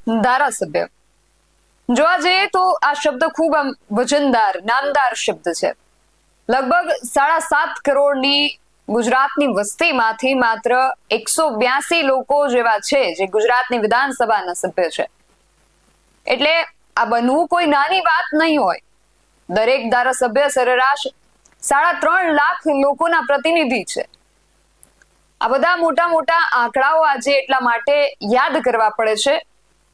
ધારાસભ્ય જોવા જઈએ તો આ શબ્દ ખૂબ વજનદાર નામદાર શબ્દ છે. લગભગ 7.5 કરોડની ગુજરાતની વસ્તીમાંથી માત્ર 182 લોકો જેવા છે જે ગુજરાતની વિધાનસભાના સભ્ય છે. એટલે આ બનવું કોઈ નાની વાત નહીં હોય. દરેક ધારાસભ્ય સરેરાશ 3.5 લાખ લોકોના પ્રતિનિધિ છે. આ બધા મોટા મોટા આંકડાઓ આજે એટલા માટે યાદ કરવા પડે છે.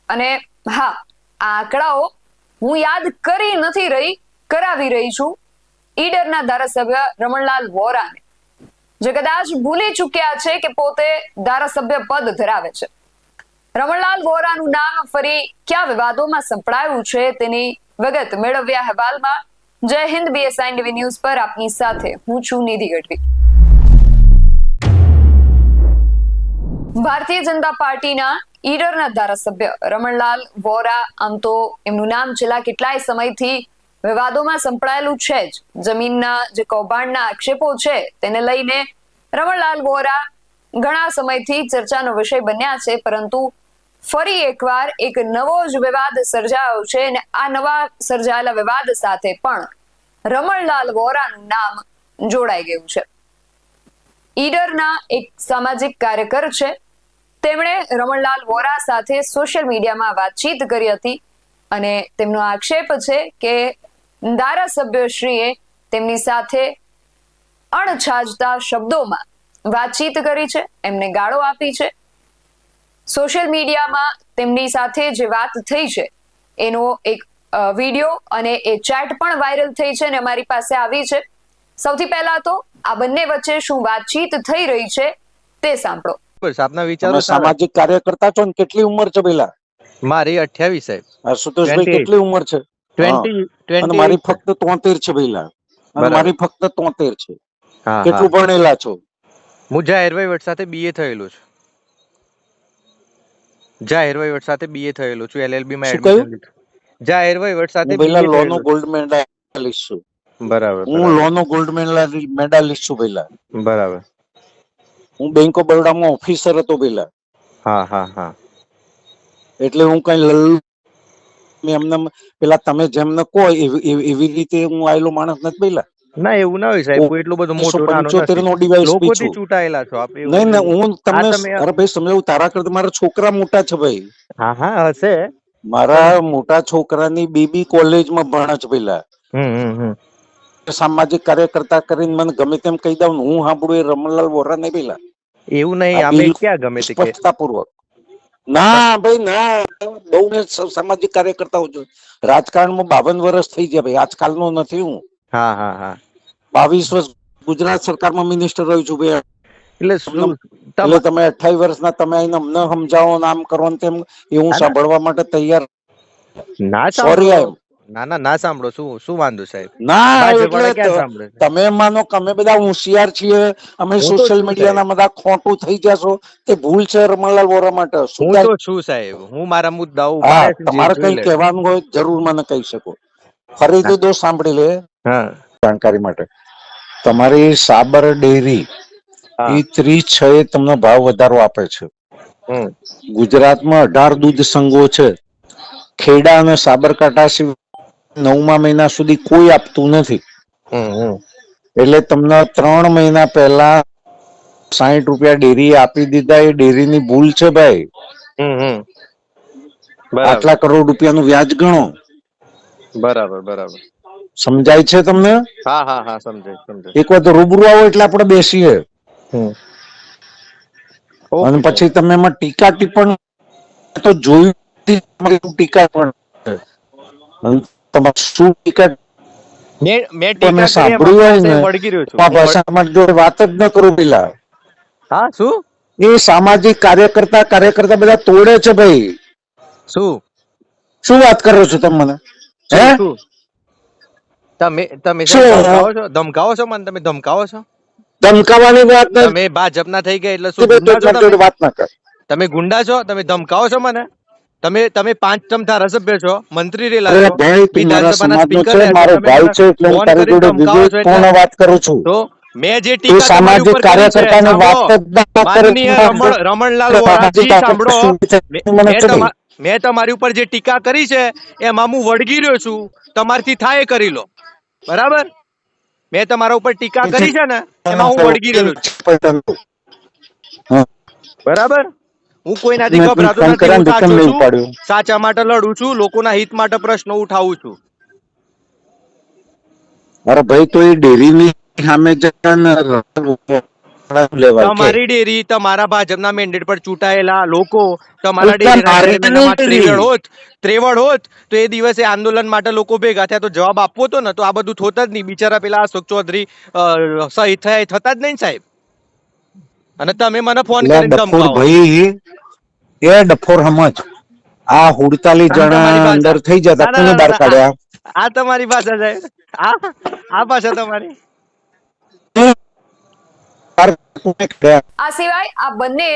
અને હા, આ આંકડાઓ હું યાદ કરાવી રહી છું ઈડરના ધારાસભ્ય રમણલાલ વોરાને, જે કદાચ ભૂલી ચૂક્યા છે કે પોતે ધારાસભ્ય પદ ધરાવે છે. રમણલાલ વોરાનું નામ ફરી કયા વિવાદોમાં સંપડાયું છે તેની વિગત મેળવ્યા અહેવાલમાં. જય હિન્દ, BSI TV ન્યૂઝ પર આપની સાથે હું છું નિધિ ગઢવી. ભારતીય જનતા પાર્ટીના ઈડરના ધારાસભ્ય રમણલાલ વોરા, આમ તો એમનું નામ છેલ્લા કેટલાય સમયથી વિવાદોમાં સંપડાયેલું છે જ. જમીનના જે કૌભાંડના આક્ષેપો છે તેને લઈને રમણલાલ વોરા ઘણા સમયથી ચર્ચાનો વિષય બન્યા છે, પરંતુ ફરી એકવાર એક નવો જ વિવાદ સર્જાયો છે અને આ નવા સર્જાયેલા વિવાદ સાથે પણ રમણલાલ વોરાનું નામ જોડાઈ ગયું છે. ઈડરના એક સામાજિક કાર્યકર છે, તેમણે રમણલાલ વોરા સાથે સોશિયલ મીડિયામાં વાતચીત કરી હતી અને તેમનો આક્ષેપ છે કે ધારાસભ્યશ્રીએ તેમની સાથે અણછાજતા શબ્દોમાં વાતચીત કરી છે, એમને ગાળો આપી છે. સોશિયલ મીડિયામાં તેમની સાથે જે વાત થઈ છે એનો એક વિડીયો અને એ ચેટ પણ વાયરલ થઈ છે અને અમારી પાસે આવી છે. સૌથી પહેલા તો આ બંને વચ્ચે શું વાતચીત થઈ રહી છે તે સાંભળો. આપના વિચારો સામાજિક કાર્યકર્તા છો ને કેટલી ઉંમર છે પેલા? મારી 28 સાહેબ. સુતોષભાઈ કેટલી ઉંમર છે? 20 અને મારી ફક્ત 73 છે પેલા. અને મારી ફક્ત 73 છે. હા, કેટલું ભણેલા છો? હું જાહેર વહીવટ સાથે BA થયેલો છું. જાહેર વહીવટ સાથે BA થયેલો છું. LLB માં એડમિશન લીધું. જાહેર વહીવટ સાથે પેલા લો નો ગોલ્ડ મેડલિસ્ટ છું. બરાબર. હું લો નો ગોલ્ડ મેડલિસ્ટ છું પેલા. બરાબર. હું બેંક ઓફ બરોડામાં ઓફિસર હતો પેલા. હા હા હા. એટલે હું કઈ એમને પેલા તમે જેમને કહો એવી રીતે હું આવેલો માણસ નથી પેલા. ના, એવું ના હોય સાહેબ. કોઈ એટલું બધું મોટું નાનો નથી. 75 નો ડિવાઇસ લોકોથી ચૂંટાયેલા છો આપ. નહીં ને, હું તમને અરે ભાઈ સમજાવું, તારા કરતા મારા છોકરા મોટા છે ભાઈ. હા હા હશે. મારા મોટા છોકરાની બેબી કોલેજમાં ભણે છે પેલા. સામાજિક કાર્યકર્તા કરીને મને ગમે તેમ કહી દઉં, હું સાંભળું એ રમણલાલ વોરા નહીં પેલા. એવું નહીં, અમે ક્યાં ગમે તે સ્પષ્ટતાપૂર્વક. ના ભાઈ ના, બહુ ને સામાજિક કાર્યકર્તાઓ છું. રાજકારણમાં 52 વર્ષ થઈ ગયા ભાઈ, આજકાલનો નથી હું. હા હા હા. 22 વર્ષ ગુજરાત સરકારમાં મિનિસ્ટર રહ્યો છું ભાઈ. એટલે તમે 28 વર્ષના તમે આઈને અમને સમજાવો, આમ કરો ને તેમ, એવું સાંભળવા માટે તૈયાર ના? સોરી. ના સાંભળો. શું વાંધો સાહેબ? ના, એટલે તમે માનો કે અમે બધા હોશિયાર છીએ, અમે સોશિયલ મીડિયાના બધા ખોટું થઈ જશો, તે ભૂલ છે રમણલાલ વોરા માટે. હું તો છું સાહેબ, હું મારા મુદ્દાઓ. તમારે કઈ કહેવાનું હોય જરૂર મને કહી શકો. ફરીથી દોસ્ત સાંભળી લે જાણકારી માટે. તમારી સાબર ડેરી એ 36 તમને ભાવ વધારો આપે છે. ગુજરાતમાં 18 દૂધ સંઘો છે. ખેડા અને સાબરકાંઠા 9મા મહિના સુધી કોઈ આપતું નથી. એટલે તમને 3 મહિના પહેલા 60 રૂપિયા ડેરી આપી દીધા. એ ડેરીની ભૂલ છે ભાઈ. આટલા કરોડ રૂપિયાનું વ્યાજ ગણો. બરાબર બરાબર. સમજાય છે તમને? હા હા હા, સમજાય. એક વાર રૂબરૂ આવો એટલે આપણે બેસીએ. અને પછી તમે એમાં ટીકા ટિપ્પણ તો જોયું, ટીકા પણ તમારે શું ટીકા મેં સાંભળ્યું હોય ને, ભાષામાં જોડે વાત જ ન કરું પેલા. હા, શું એ સામાજિક કાર્યકર્તા બધા તોડે છે ભાઈ. શું વાત કરો છો તમે મને? હે, તમે ધમકાવો છો મને? તમે ધમકાવો છો? ધમકાવાની વાત નથી. તમે ભાજપના થઈ ગયા એટલે શું ગુંડા છો? વાત ના કર. તમે ગુંડા છો? તમે ધમકાવો છો મને? તમે 5 ટર્મ ધારાસભ્ય છો, મંત્રી રેલા છો, વિધાનસભાના સ્પીકર વાત કરું છું. તો મેં જે ટીકા તમારી ઉપર કરી છે, માનનીય રમણલાલ વોરાજી, સાંભળો. મેં તમારી ઉપર જે ટીકા કરી છે એમાં હું વળગી રહ્યો છું, તમારથી થાય એ કરી લો, બરાબર? મેં તમારા ઉપર ટીકા કરી છે ને એમાં હું વળગી રહ્યો છું, બરાબર? હું કોઈનાથી ગભરાતો નથી, હું સાચો છું, સાચા માટે લડું છું, લોકોના હિત માટે પ્રશ્નો ઉઠાવું છું. અરે ભાઈ, તો એ ડેરીની સામે તમારી ડેરી, તમારા ભાજપના મેન્ડેટ પર ચૂંટાયેલા લોકો તમારા ડેરીના ત્રેવડ હોત તો એ દિવસે આંદોલન માટે લોકો ભેગા થયા તો જવાબ આપવો હતો ને, તો આ બધું થોત જ નહીં. બિચારા પેલા અશોક ચૌધરી શહીદ થયા થતા જ નહીં સાહેબ. અને તમે મને ફોન કરીને ધમકાવો. ભાઈ એ ડફોર સમજ, આ 48 જણા અંદર થઈ જતા, કોને બહાર કાઢ્યા? આ તમારી ભાષા છે, આ ભાષા તમારી. આ સિવાય આ બંને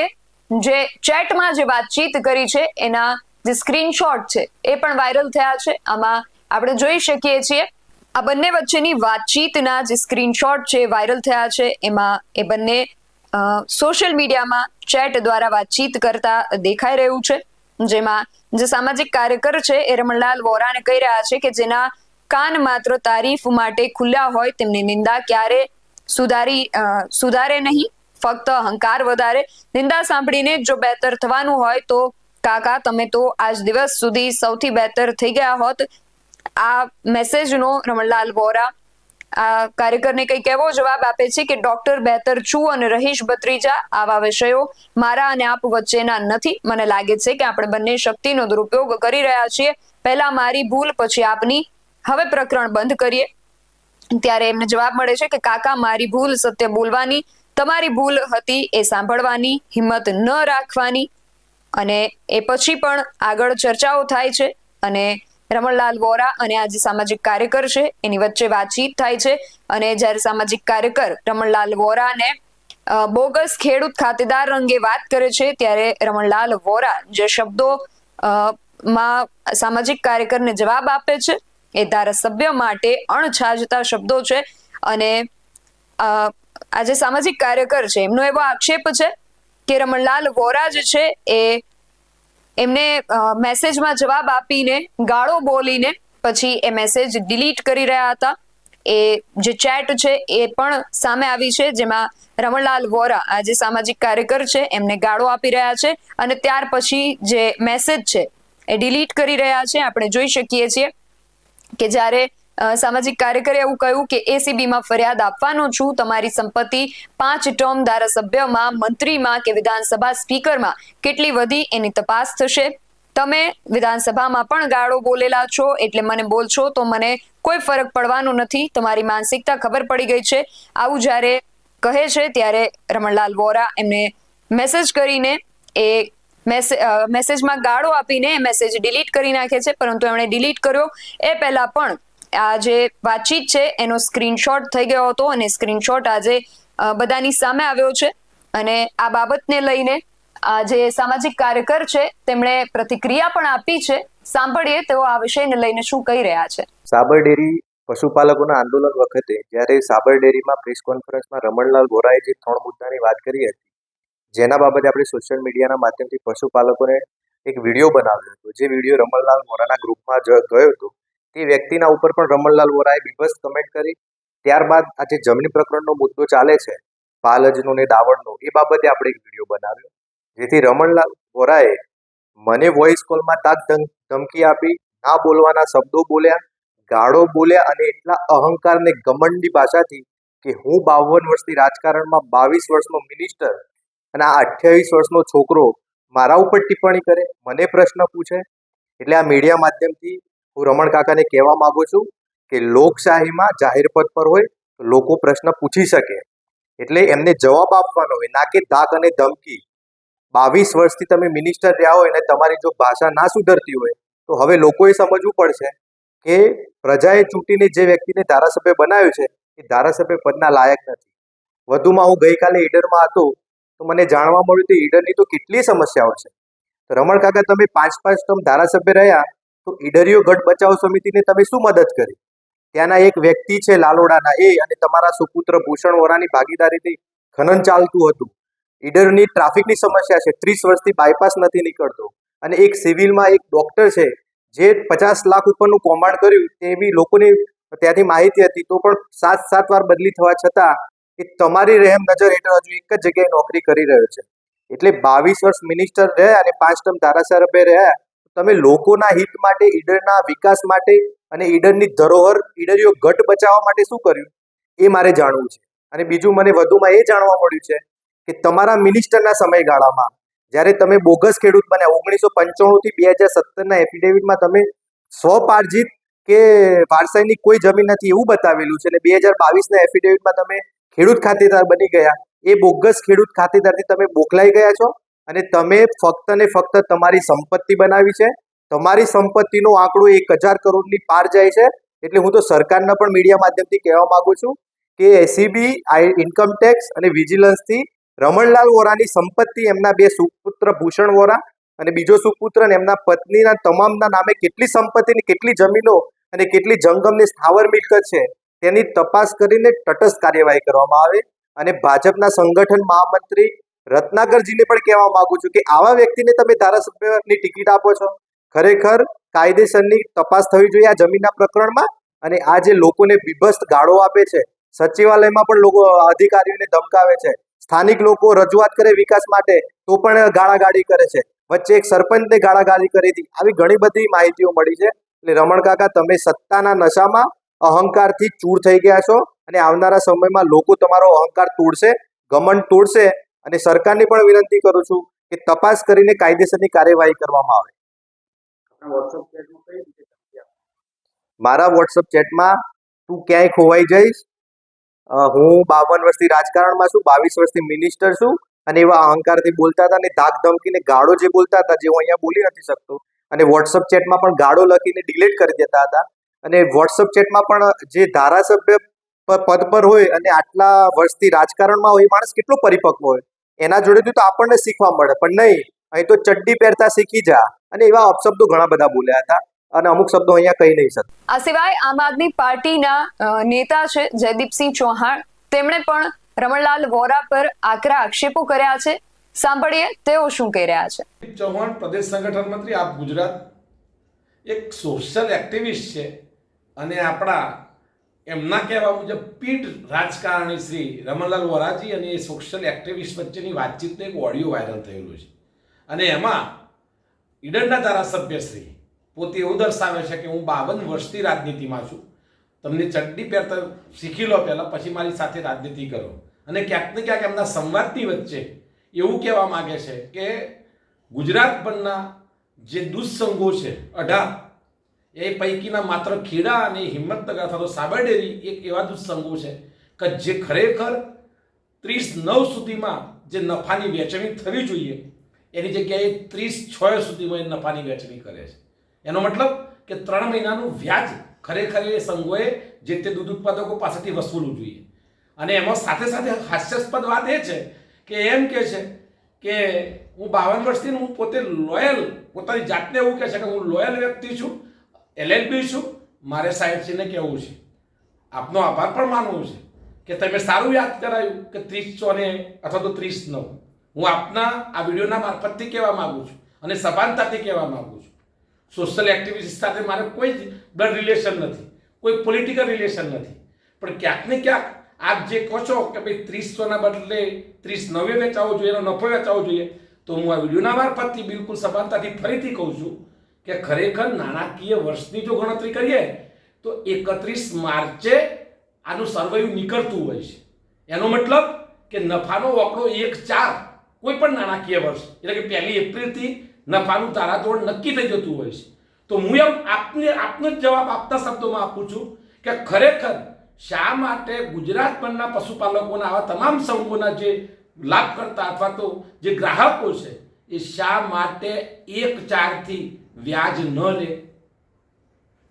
જે ચેટમાં જે વાતચીત કરી છે એના જે સ્ક્રીનશોટ છે એ પણ વાયરલ થયા છે. આમાં આપણે જોઈ શકીએ છીએ આ બંને વચ્ચેની વાતચીતના જે સ્ક્રીનશોટ છે વાયરલ થયા છે. એમાં એ બંને સોશિયલ મીડિયામાં ચેટ દ્વારા વાતચીત કરતા દેખાઈ રહ્યું છે, જેમાં જે સામાજિક કાર્યકર છે એ રમણલાલ વોરાને કહી રહ્યા છે કે જેના કાન માત્ર તારીફ માટે ખુલ્લા હોય તેમની નિંદા ક્યારે સુધારે નહીં, ફક્ત અહંકાર વધારે. નિંદા સાંભળીને જો બહેતર થવાનું હોય તો કાકા તમે તો આજ દિવસ સુધી સૌથી બહેતર થઈ ગયા હોત. આ મેસેજનો રમણલાલ વોરા આ કાર્યકરને કંઈક એવો જવાબ આપે છે કે ડોક્ટર બહેતર છું અને રહીશ ભત્રીજા, આવા વિષયો મારા અને આપ વચ્ચેના નથી. મને લાગે છે કે આપણે બંને શક્તિનો દુરુપયોગ કરી રહ્યા છીએ. પહેલા મારી ભૂલ પછી આપની, હવે પ્રકરણ બંધ કરીએ. ત્યારે એમને જવાબ મળે છે કે કાકા મારી ભૂલ સત્ય બોલવાની, તમારી ભૂલ હતી એ સાંભળવાની હિંમત ન રાખવાની. અને એ પછી પણ આગળ ચર્ચાઓ થાય છે અને રમણલાલ વોરા અને આ જે સામાજિક કાર્યકર છે એની વચ્ચે વાતચીત થાય છે. અને જ્યારે સામાજિક કાર્યકર રમણલાલ વોરાને બોગસ ખેડૂત ખાતેદાર અંગે વાત કરે છે ત્યારે રમણલાલ વોરા જે શબ્દો માં સામાજિક કાર્યકરને જવાબ આપે છે એ ધારાસભ્ય માટે અણછાજતા શબ્દો છે. અને આ જે સામાજિક કાર્યકર છે એમનો એવો આક્ષેપ છે કે રમણલાલ વોરા જે છે એ એમને મેસેજમાં જવાબ આપીને ગાળો બોલીને પછી એ મેસેજ ડિલીટ કરી રહ્યા હતા. એ જે ચેટ છે એ પણ સામે આવી છે જેમાં રમણલાલ વોરા આ જે સામાજિક કાર્યકર છે એમને ગાળો આપી રહ્યા છે અને ત્યાર પછી જે મેસેજ છે એ ડિલીટ કરી રહ્યા છે. આપણે જોઈ શકીએ છીએ કે જ્યારે સામાજિક કાર્યકરે એવું કહ્યું કે એસીબીમાં ફરિયાદ આપવાનો છું, તમારી સંપત્તિ 5 ટર્મ ધારાસભ્યમાં, મંત્રીમાં કે વિધાનસભા સ્પીકરમાં કેટલી વધી એની તપાસ થશે. તમે વિધાનસભામાં પણ ગાળો બોલેલા છો એટલે મને બોલશો તો મને કોઈ ફરક પડવાનો નથી, તમારી માનસિકતા ખબર પડી ગઈ છે. આવું જ્યારે કહે છે ત્યારે રમણલાલ વોરા એમને મેસેજ કરીને એ મેસેજમાં ગાળો આપીને મેસેજ ડિલીટ કરી નાખે છે. પરંતુ એમણે ડિલીટ કર્યો એ પહેલા પણ આ જે વાતચીત છે એનો સ્ક્રીનશોટ થઈ ગયો હતો અને સ્ક્રીનશોટ આજે બધાની સામે આવ્યો છે. અને આ બાબતને લઈને આ જે સામાજિક કાર્યકર છે તેમણે પ્રતિક્રિયા પણ આપી છે. સાંભળીએ તેઓ આ વિષયને લઈને શું કહી રહ્યા છે. સાબર ડેરી પશુપાલકોના આંદોલન વખતે જ્યારે સાબર ડેરીમાં પ્રેસ કોન્ફરન્સમાં રમણલાલ વોરાએ જે 3 મુદ્દાની વાત કરી હતી, જેના બાબતે આપણે સોશિયલ મીડિયાના માધ્યમથી પશુપાલકોને એક વિડીયો બનાવ્યો હતો. જે વિડીયો રમણલાલ વોરાના ગ્રુપમાં ગયો હતો તે વ્યક્તિના ઉપર પણ રમણલાલ વોરાએ બીભત્સ કમેન્ટ કરી. ત્યારબાદ આ જે જમીન પ્રકરણનો મુદ્દો ચાલે છે પાલજનો ને દાવડનો, એ બાબતે આપણે એક વિડીયો બનાવ્યો જેથી રમણલાલ વોરાએ મને વોઇસ કોલમાં તાક ધમકી આપી, ના બોલવાના શબ્દો બોલ્યા, ગાળો બોલ્યા અને એટલા અહંકાર ને ઘમંડી ભાષાથી કે હું 52 વર્ષથી રાજકારણમાં 22 વર્ષનો મિનિસ્ટર અને આ 28 વર્ષનો છોકરો મારા ઉપર ટિપ્પણી કરે, મને પ્રશ્ન પૂછે. એટલે આ મીડિયા માધ્યમથી હું રમણ કાકાને કહેવા માંગુ છું કે લોકશાહીમાં જાહેર પદ પર હોય તો લોકો પ્રશ્ન પૂછી શકે, એટલે એમને જવાબ આપવાનો હોય, ના કે ધાક અને ધમકી. 22 વર્ષથી તમે મિનિસ્ટર રહ્યા હોય અને તમારી જો ભાષા ના સુધરતી હોય તો હવે લોકોએ સમજવું પડશે કે પ્રજાએ ચૂંટીને જે વ્યક્તિને ધારાસભ્ય બનાવ્યો છે એ ધારાસભ્ય પદના લાયક નથી. વધુમાં હું ગઈકાલે ઈડરમાં હતો તો મને જાણવા મળ્યું કે ઈડરની તો કેટલી સમસ્યાઓ છે. તો રમણ કાકા, તમે 5 ટર્મ ધારાસભ્ય રહ્યા તો ઈડરીઓ ગઢ બચાવ સમિતિને તમે શું મદદ કરી? ત્યાંના એક વ્યક્તિ છે લાલોડાના, એ અને તમારા સુપુત્ર ભૂષણ વોરાની ભાગીદારીથી ખનન ચાલતું હતું. ઈડરની ટ્રાફિકની સમસ્યા છે, 30 વર્ષથી બાયપાસ નથી નીકળતો. અને એક સિવિલમાં એક ડોક્ટર છે જે 50 લાખ ઉપરનું કૌભાંડ કર્યું તેવી લોકોની ત્યાંથી માહિતી હતી, તો પણ 7 વાર બદલી થવા છતાં એ તમારી રહેમ નજર હેઠળ હજુ એક જ જગ્યાએ નોકરી કરી રહ્યો છે. એટલે 22 વર્ષ મિનિસ્ટર રહ્યા અને 5 ટર્મ ધારાસભ્ય રહ્યા. તમે લોકોના હિત માટે, ઈડરના વિકાસ માટે અને ઈડરની ધરોહર, ઈડરીઓ ગઢ બચાવવા માટે શું કર્યું એ મારે જાણવું છે. અને બીજું મને વધુમાં એ જાણવા મળ્યું છે કે તમારા મિનિસ્ટરના સમયગાળામાં જ્યારે તમે બોગસ ખેડૂત બન્યા 1995 થી 2017ના એફિડેવિટમાં તમે સ્વપાર્જિત કે વારસાઈની કોઈ જમીન નથી એવું બતાવેલું છે, અને 2022ના એફિડેવિટમાં તમે ખેડૂત ખાતેદાર બની ગયા. એ બોગસ ખેડૂત ખાતેદારથી તમે બોખલાઈ ગયા છો અને તમે ફક્ત ને ફક્ત તમારી સંપત્તિ બનાવી છે. તમારી સંપત્તિનો આંકડો 1000 કરોડની પાર જાય છે. એટલે હું તો સરકારના પણ મીડિયા માધ્યમથી કહેવા માંગુ છું કે એસીબી, ઇન્કમ ટેક્સ અને વિજિલન્સથી રમણલાલ વોરાની સંપત્તિ, એમના 2 સુપુત્ર ભૂષણ વોરા અને બીજો સુપુત્ર અને એમના પત્નીના તમામના નામે કેટલી સંપત્તિની, કેટલી જમીનો અને કેટલી જંગમ ને સ્થાવર મિલકત છે તેની તપાસ કરીને તટસ્થ કાર્યવાહી કરવામાં આવે. અને ભાજપના સંગઠન મહામંત્રી રત્નાકરજીને પણ કહેવા માંગુ છું કે આવા વ્યક્તિને તમે ધારાસભ્યની ટિકિટ આપો છો. ખરેખર કાયદેસરની તપાસ થવી જોઈએ આ જમીનના પ્રકરણમાં. અને આ જે લોકોને બીભત્સ ગાળો આપે છે, સચિવાલયમાં પણ લોકો અધિકારીઓને ધમકાવે છે, સ્થાનિક લોકો રજૂઆત કરે વિકાસ માટે તો પણ ગાળાગાળી કરે છે, વચ્ચે એક સરપંચને ગાળાગાળી કરી હતી. આવી ઘણી બધી માહિતીઓ મળી છે. એટલે રમણ કાકા, તમે સત્તાના નશામાં અહંકારથી ચૂર થઈ ગયા છો અને આવનારા સમયમાં લોકો તમારો અહંકાર તોડશે, ઘમંડ તોડશે. અને સરકારને પણ વિનંતી કરું છું કે તપાસ કરીને કાયદેસરની કાર્યવાહી કરવામાં આવે. મારા વોટ્સઅપ ચેટમાં તું ક્યાંય ખોવાઈ જઈશ, હું 52 વર્ષથી રાજકારણમાં છું, 22 વર્ષથી મિનિસ્ટર છું, અને એવા અહંકારથી બોલતા હતા અને ધાક ધમકીને ગાળો જે બોલતા હતા, જે હું અહીંયા બોલી નથી શકતો, અને વોટ્સઅપ ચેટમાં પણ ગાળો લખીને ડિલીટ કરી દેતા હતા. અને વોટ્સઅપ ચેટમાં પણ જે ધારાસભ્ય પદ પર હોય અને આટલા વર્ષથી રાજકારણમાં હોય એ માણસ કેટલો પરિપક્વ હોય, એના જોડેથી તો આપણને શીખવા મળે. પણ નહીં, અહીં તો ચડ્ડી પહેરતા શીખી જા, અને એવા અપશબ્દો ઘણા બધા બોલ્યા હતા અને અમુક શબ્દો અહીંયા કહી નહીં શકતા. આ સિવાય આમ આદમી પાર્ટીના નેતા છે જયદીપસિંહ ચૌહાણ, તેમણે પણ રમણલાલ વોરા પર આકરા આક્ષેપો કર્યા છે. સાંભળીએ તેઓ શું કહી રહ્યા છે. ચૌહાણ, પ્રદેશ સંગઠન મંત્રી, આપ ગુજરાત, એક સોશિયલ એક્ટિવિસ્ટ છે અને આપણા એમના કહેવા મુજબ પીઢ રાજકારણી શ્રી રમણલાલ વોરાજી અને એ સોશિયલ એક્ટિવિસ્ટ વચ્ચેની વાતચીતનો એક ઓડિયો વાયરલ થયેલું છે. અને એમાં ઈડરના ધારાસભ્ય શ્રી પોતે એવું દર્શાવે છે કે હું 52 વર્ષથી રાજનીતિમાં છું, તમને ચડ્ડી પહેરતા શીખી લો પહેલાં, પછી મારી સાથે રાજનીતિ કરો. અને ક્યાંક ને ક્યાંક એમના સંવાદની વચ્ચે એવું કહેવા માગે છે કે ગુજરાતભરના જે દૂધસંઘો છે 18, એ પૈકીના માત્ર ખેડા અને હિંમતનગર અથવા તો સાબરડેરી એક એવા દૂધસંઘો છે કે જે ખરેખર 39 સુધીમાં જે નફાની વહેંચણી થવી જોઈએ એની જગ્યાએ 36 સુધીમાં એ નફાની વહેંચણી કરે છે. એનો મતલબ કે 3 મહિનાનું વ્યાજ ખરેખર એ સંઘોએ જે તે દૂધ ઉત્પાદકો પાસેથી વસૂલવું જોઈએ. અને એમાં સાથે સાથે હાસ્યાસ્પદ વાત એ છે કે એમ કહે છે કે હું 52 વર્ષથી હું પોતે લોયલ, પોતાની જાતને એવું કહે છે કે હું લોયલ વ્યક્તિ છું, LLB છું. મારે સાહેબશ્રીને કહેવું છે, આપનો આભાર પણ માનવું છે કે તમે સારું યાદ કરાયું કે 30 અથવા તો 39. હું આપના આ વિડીયોના મારફતથી કહેવા માગું છું અને સભાનતાથી કહેવા માગું છું, સોશિયલ એક્ટિવિસ્ટ સાથે મારે કોઈ જ બ્લડ રિલેશન નથી, કોઈ પોલિટિકલ રિલેશન નથી. પણ ક્યાંક ને ક્યાંક આપ જે કહો છો કે ભાઈ 300ના બદલે 39 વેચાવો જોઈએ, એનો નફો વેચાવો જોઈએ, તો હું આ વિડીયોના મારફતથી બિલકુલ સભાનતાથી ફરીથી કહું છું કે ખરેખર નાણાકીય વર્ષની જો ગણતરી કરીએ તો 31 માર્ચે આનું સર્વેયું નીકળતું હોય છે. એનો મતલબ કે નફાનો આંકડો 1/4 કોઈ પણ નાણાકીય વર્ષ એટલે કે 1 એપ્રિલથી નફાનું તારાતોડ નક્કી થઈ જતું હોય છે. તો હું એમ આપનો જ જવાબ આપતા શબ્દોમાં આપું છું કે ખરેખર શા માટે ગુજરાતભરના પશુપાલકોના આવા તમામ સંઘોના જે લાભકર્તા અથવા તો જે ગ્રાહકો છે એ શા માટે 1/4થી વ્યાજ ન લે?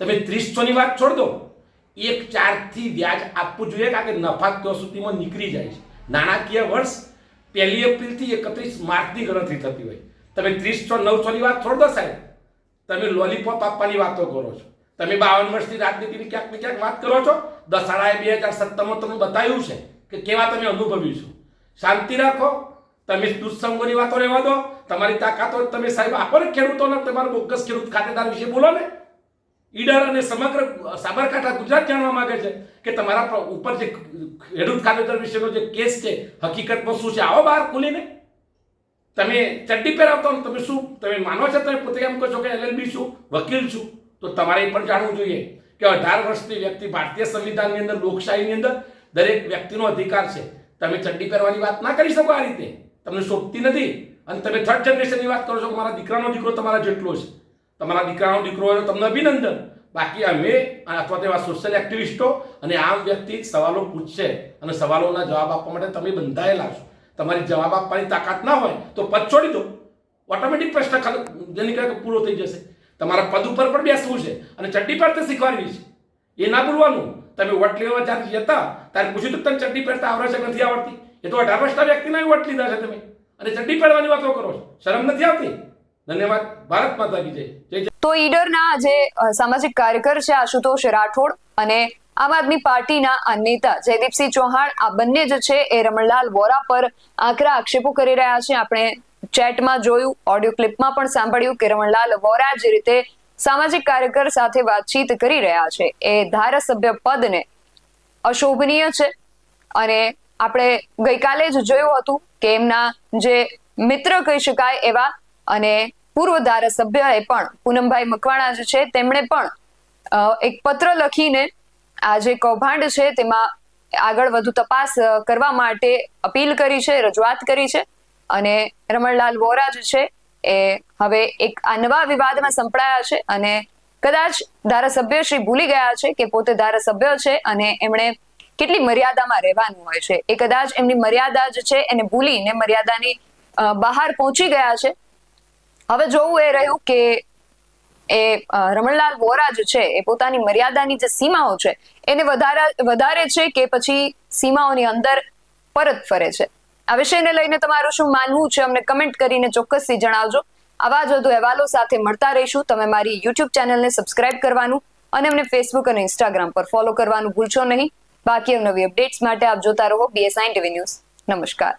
તમે 300ની વાત છોડ દો, 1/4થી વ્યાજ આપવું જોઈએ, કારણ કે નફા ત્યાં સુધીમાં નીકળી જાય છે. નાણાકીય વર્ષ 1 એપ્રિલથી 31 માર્ચની ગણતરી થતી હોય. તમે 300-900ની વાત છોડ દો સાહેબ, તમે લોલીપોપ આપવાની વાતો કરો છો. તમે 52 વર્ષની રાજનીતિની ક્યાંક ને ક્યાંક વાત કરો છો. દસાડાએ 2017માં તમને બતાવ્યું છે કે કેવા તમે અનુભવી છો. શાંતિ રાખો, તમે દુષ્સંગોની વાતો રહેવા દો. તમારી તાકાત હોય તમે સાહેબ આપો ને ખેડૂતોને, તમારો બોગસ ખેડૂત ખાતેદાર વિશે બોલો ને. ઈડર અને સમગ્ર સાબરકાંઠા ગુજરાત જાણવા માંગે છે કે તમારા ઉપર જે ખેડૂત ખાતેદાર વિશેનો જે કેસ છે હકીકતમાં શું છે. આવો બહાર ખુલીને. તમે ચડ્ડી પહેરાવતો ને તમે શું તમે માનો છો? તમે પોતે એમ કહો છો કે LLB છું, વકીલ છું, તો તમારે એ પણ જાણવું જોઈએ કે 18 વર્ષની વ્યક્તિ ભારતીય સંવિધાનની અંદર, લોકશાહીની અંદર દરેક વ્યક્તિનો અધિકાર છે. તમે ચડ્ડી પહેરવાની વાત ના કરી શકો આ રીતે. તમને શોભતી નથી. અને તમે થર્ડ જનરેશનની વાત કરો છો કે મારા દીકરાનો દીકરો તમારા જેટલો છે. તમારા દીકરાનો દીકરો હોય તો તમને અભિનંદન. બાકી અમે અથવા તેવા સોશિયલ એક્ટિવિસ્ટો અને આમ વ્યક્તિ સવાલો પૂછશે અને સવાલોના જવાબ આપવા માટે તમે બંધાયેલા છો. તમારી જવાબ આપવાની તાકાત ના હોય તો પદ છોડી દો. ઓટોમેટિક પ્રશ્ન જેની કહે પૂરો થઈ જશે. તમારા પદ ઉપર પણ બેસવું છે અને ચડ્ડી પહેરતા શીખવાડવી છે. એ ના ભૂલવાનું. તમે વોટ લેવા જ્યારે જતા ત્યારે પૂછ્યું તો તને ચડ્ડી પહેરતા આવડે છે નથી આવડતી? એ તો 18 વર્ષના વ્યક્તિના વોટ લીધા છે તમે અને ચડ્ડી પહેરવાની વાતો કરો છો. શરમ નથી આવતી? ધન્યવાદ. ભારત માતા કી જય. જય. તો ઈડરના જે સામાજિક કાર્યકર છે આશુતોષ રાઠોડ અને આમ આદમી પાર્ટીના આ નેતા જયદીપસિંહ ચૌહાણ, આ બંને જે છે એ રમણલાલ વોરા પર આકરા આક્ષેપો કરી રહ્યા છે. આપણે ચેટમાં જોયું, ઓડિયો ક્લિપમાં પણ સાંભળ્યું કે રમણલાલ વોરા જે રીતે સામાજિક કાર્યકર સાથે વાતચીત કરી રહ્યા છે એ ધારાસભ્ય પદને અશોભનીય છે. અને આપણે ગઈકાલે જ જોયું હતું કે એમના જે મિત્ર કહી શકાય એવા અને પૂર્વ ધારાસભ્યએ પણ પૂનમભાઈ મકવાણા જે છે તેમણે પણ એક પત્ર લખીને આ જે કૌભાંડ છે તેમાં આગળ વધુ તપાસ કરવા માટે અપીલ કરી છે, રજૂઆત કરી છે. અને રમણલાલ વોરા જે છે એ હવે એક આ નવા વિવાદમાં સંપડાયા છે અને કદાચ ધારાસભ્ય શ્રી ભૂલી ગયા છે કે પોતે ધારાસભ્ય છે અને એમણે કેટલી મર્યાદામાં રહેવાનું હોય છે. એ કદાચ એમની મર્યાદા જે છે એને ભૂલીને મર્યાદાની બહાર પહોંચી ગયા છે. હવે જોવું એ રહ્યું કે એ રમણલાલ વોરા જે છે એ પોતાની મર્યાદાની જે સીમાઓ છે એને વધારે છે કે પછી સીમાઓની અંદર પરત ફરે છે. આ વિષયને લઈને તમારું શું માનવું છે અમને કમેન્ટ કરીને ચોક્કસથી જણાવજો. આવા જ વધુ અહેવાલો સાથે મળતા રહીશું. તમે મારી YouTube ચેનલને સબસ્ક્રાઇબ કરવાનું અને અમને Facebook અને Instagram પર ફોલો કરવાનું ભૂલશો નહીં. બાકી નવી અપડેટ્સ માટે આપ જોતા રહો BSI TV ન્યૂઝ. નમસ્કાર.